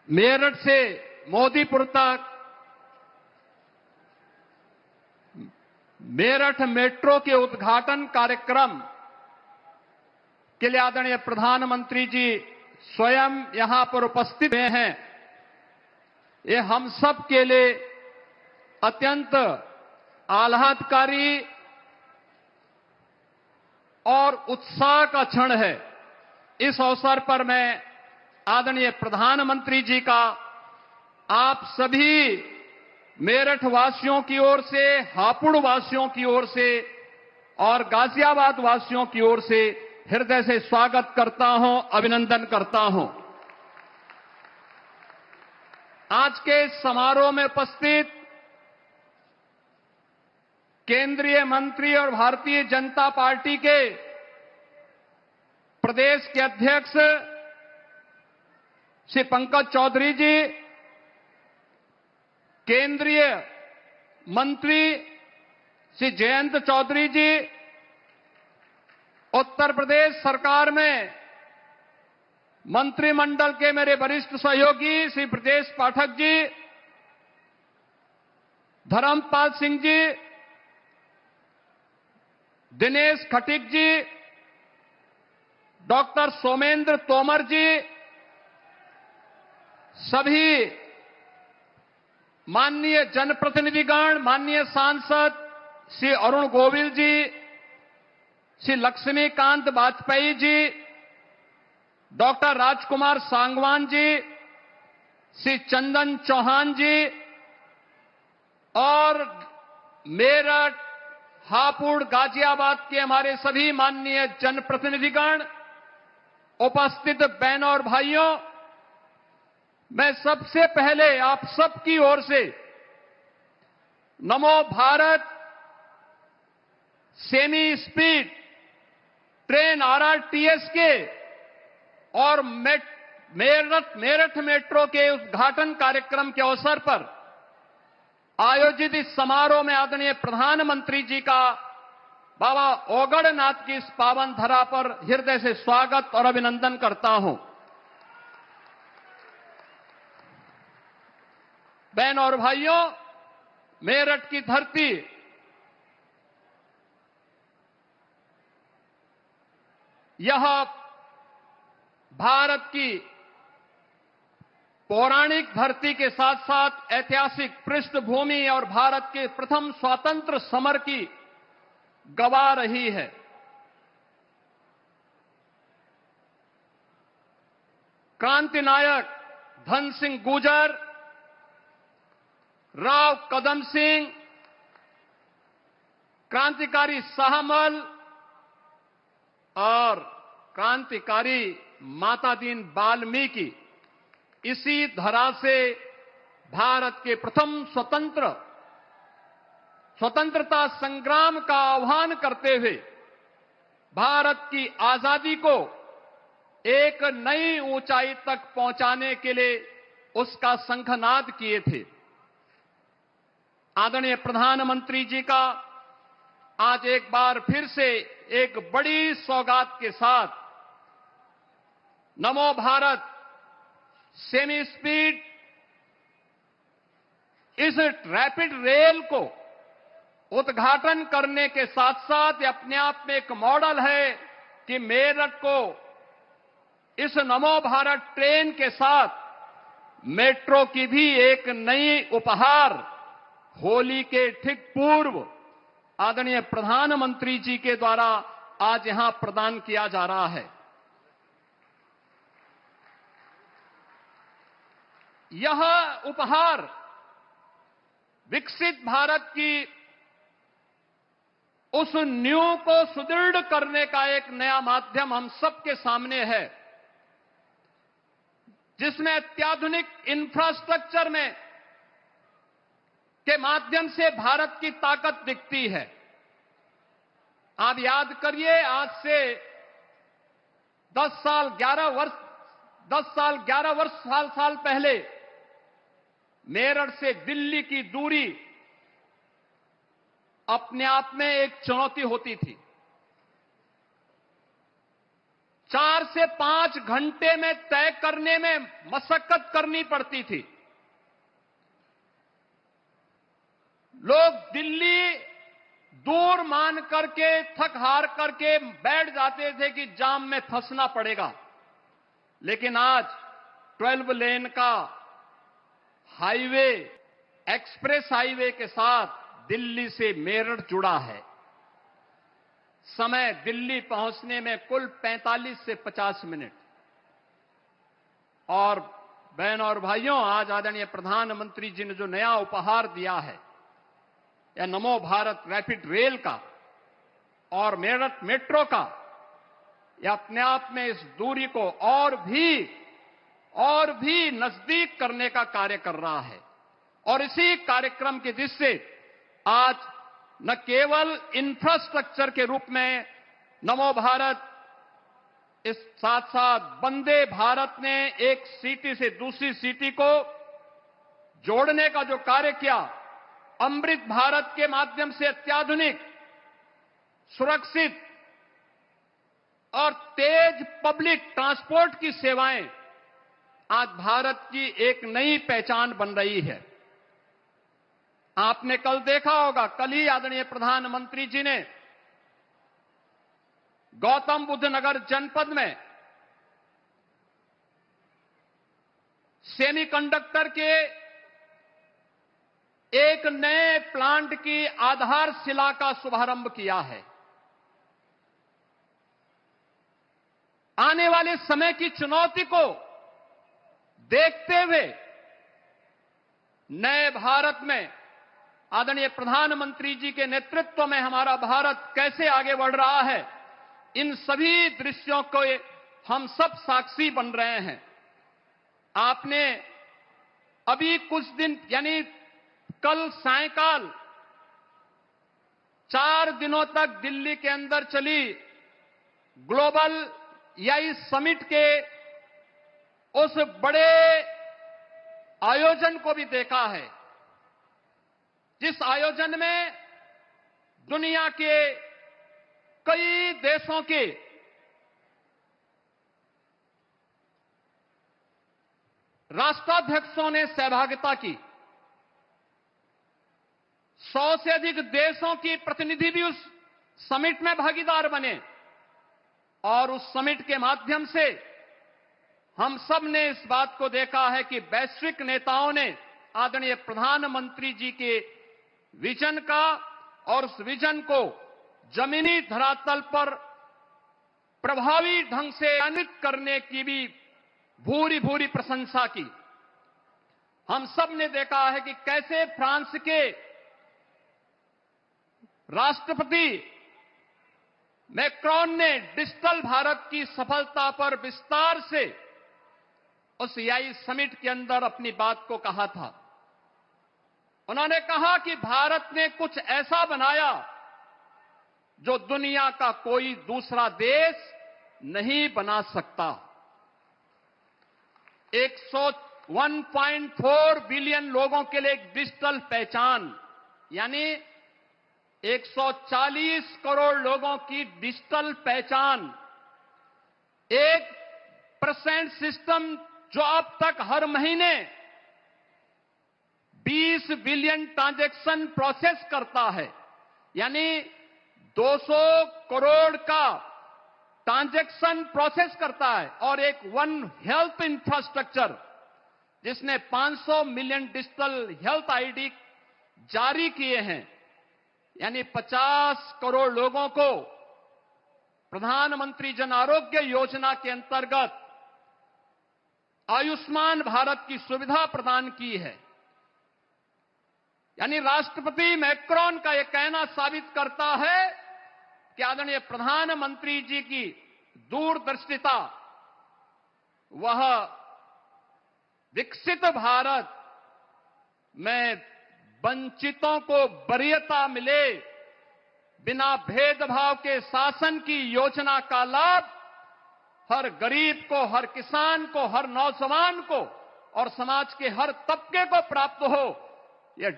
मेरठ से मोदीपुर तक मेरठ मेट्रो के उद्घाटन कार्यक्रम के लिए आदरणीय प्रधानमंत्री जी स्वयं यहां पर उपस्थित हुए हैं। ये हम सब के लिए अत्यंत आह्लादकारी और उत्साह का क्षण है। इस अवसर पर मैं आदरणीय प्रधानमंत्री जी का आप सभी मेरठ वासियों की ओर से, हापुड़ वासियों की ओर से और गाजियाबाद वासियों की ओर से हृदय से स्वागत करता हूं, अभिनंदन करता हूं। आज के इस समारोह में उपस्थित केंद्रीय मंत्री और भारतीय जनता पार्टी के प्रदेश के अध्यक्ष श्री पंकज चौधरी जी, केंद्रीय मंत्री श्री जयंत चौधरी जी, उत्तर प्रदेश सरकार में मंत्रिमंडल के मेरे वरिष्ठ सहयोगी श्री ब्रजेश पाठक जी, धर्मपाल सिंह जी, दिनेश खटीक जी, डॉक्टर सोमेंद्र तोमर जी, सभी माननीय जनप्रतिनिधिगण, माननीय सांसद श्री अरुण गोविल जी, श्री लक्ष्मीकांत वाजपेयी जी, डॉक्टर राजकुमार सांगवान जी, श्री चंदन चौहान जी और मेरठ, हापुड़, गाजियाबाद के हमारे सभी माननीय जनप्रतिनिधिगण, उपस्थित बहनों और भाइयों, मैं सबसे पहले आप सबकी ओर से नमो Bharat semi speed train RRTS के और मेरठ मेट्रो के उद्घाटन कार्यक्रम के अवसर पर आयोजित इस समारोह में आदरणीय प्रधानमंत्री जी का बाबा ओगड़नाथ की इस पावन धरा पर हृदय से स्वागत और अभिनंदन करता हूं। बहनों और भाइयों, मेरठ की धरती यह भारत की पौराणिक धरती के साथ साथ ऐतिहासिक पृष्ठभूमि और भारत के प्रथम स्वतंत्र समर की गवाह रही है। क्रांति नायक धन सिंह गुर्जर, राव कदम सिंह, क्रांतिकारी शाहमल और क्रांतिकारी माता दीन वाल्मीकि इसी धरा से भारत के प्रथम स्वतंत्रता संग्राम का आह्वान करते हुए भारत की आजादी को एक नई ऊंचाई तक पहुंचाने के लिए उसका शंखनाद किए थे। आदरणीय प्रधानमंत्री जी का आज एक बार फिर से एक बड़ी सौगात के साथ नमो भारत सेमी स्पीड इस रैपिड रेल को उद्घाटन करने के साथ साथ ये अपने आप में एक मॉडल है कि मेरठ को इस नमो भारत ट्रेन के साथ मेट्रो की भी एक नई उपहार होली के ठीक पूर्व आदरणीय प्रधानमंत्री जी के द्वारा आज यहां प्रदान किया जा रहा है। यह उपहार विकसित भारत की उस नींव को सुदृढ़ करने का एक नया माध्यम हम सबके सामने है, जिसमें अत्याधुनिक इंफ्रास्ट्रक्चर में के माध्यम से भारत की ताकत दिखती है। आप याद करिए, आज से 10 साल पहले मेरठ से दिल्ली की दूरी अपने आप में एक चुनौती होती थी। 4 से 5 घंटे में तय करने में मशक्कत करनी पड़ती थी। लोग दिल्ली दूर मान करके थक हार करके बैठ जाते थे कि जाम में फंसना पड़ेगा, लेकिन आज 12 लेन का हाईवे, एक्सप्रेस हाईवे के साथ दिल्ली से मेरठ जुड़ा है। समय दिल्ली पहुंचने में कुल 45 से 50 मिनट। और बहनों और भाइयों, आज आदरणीय प्रधानमंत्री जी ने जो नया उपहार दिया है, या नमो भारत रैपिड रेल का और मेरठ मेट्रो का, यह अपने आप में इस दूरी को और भी नजदीक करने का कार्य कर रहा है। और इसी कार्यक्रम की दृष्टि से आज न केवल इंफ्रास्ट्रक्चर के रूप में नमो भारत, इस साथ साथ वंदे भारत ने एक सिटी से दूसरी सिटी को जोड़ने का जो कार्य किया, अमृत भारत के माध्यम से अत्याधुनिक, सुरक्षित और तेज पब्लिक ट्रांसपोर्ट की सेवाएं आज भारत की एक नई पहचान बन रही है। आपने कल देखा होगा, कल ही आदरणीय प्रधानमंत्री जी ने गौतम बुद्ध नगर जनपद में सेमीकंडक्टर के एक नए प्लांट की आधारशिला का शुभारंभ किया है। आने वाले समय की चुनौती को देखते हुए नए भारत में आदरणीय प्रधानमंत्री जी के नेतृत्व में हमारा भारत कैसे आगे बढ़ रहा है, इन सभी दृश्यों को हम सब साक्षी बन रहे हैं। आपने अभी कुछ दिन यानी कल सायंकाल 4 दिनों तक दिल्ली के अंदर चली ग्लोबल AI समिट के उस बड़े आयोजन को भी देखा है, जिस आयोजन में दुनिया के कई देशों के राष्ट्राध्यक्षों ने सहभागिता की। 100 से अधिक देशों की प्रतिनिधि भी उस समिट में भागीदार बने और उस समिट के माध्यम से हम सब ने इस बात को देखा है कि वैश्विक नेताओं ने आदरणीय प्रधानमंत्री जी के विजन का और उस विजन को जमीनी धरातल पर प्रभावी ढंग से क्रियान्वित करने की भी भूरी भूरी प्रशंसा की। हम सब ने देखा है कि कैसे फ्रांस के राष्ट्रपति मैक्रोन ने डिजिटल भारत की सफलता पर विस्तार से उस AI समिट के अंदर अपनी बात को कहा था। उन्होंने कहा कि भारत ने कुछ ऐसा बनाया जो दुनिया का कोई दूसरा देश नहीं बना सकता। 1.4 बिलियन लोगों के लिए एक डिजिटल पहचान, यानी 140 करोड़ लोगों की डिजिटल पहचान, 1% सिस्टम जो अब तक हर महीने 20 बिलियन ट्रांजैक्शन प्रोसेस करता है, यानी 200 करोड़ का ट्रांजैक्शन प्रोसेस करता है, और एक वन हेल्थ इंफ्रास्ट्रक्चर जिसने 500 मिलियन डिजिटल हेल्थ आईडी जारी किए हैं, यानी 50 करोड़ लोगों को प्रधानमंत्री जन आरोग्य योजना के अंतर्गत आयुष्मान भारत की सुविधा प्रदान की है। यानी राष्ट्रपति मैक्रोन का यह कहना साबित करता है कि आदरणीय प्रधानमंत्री जी की दूरदर्शिता, वह विकसित भारत में वंचितों को वरीयता मिले, बिना भेदभाव के शासन की योजना का लाभ हर गरीब को, हर किसान को, हर नौजवान को और समाज के हर तबके को प्राप्त हो, यह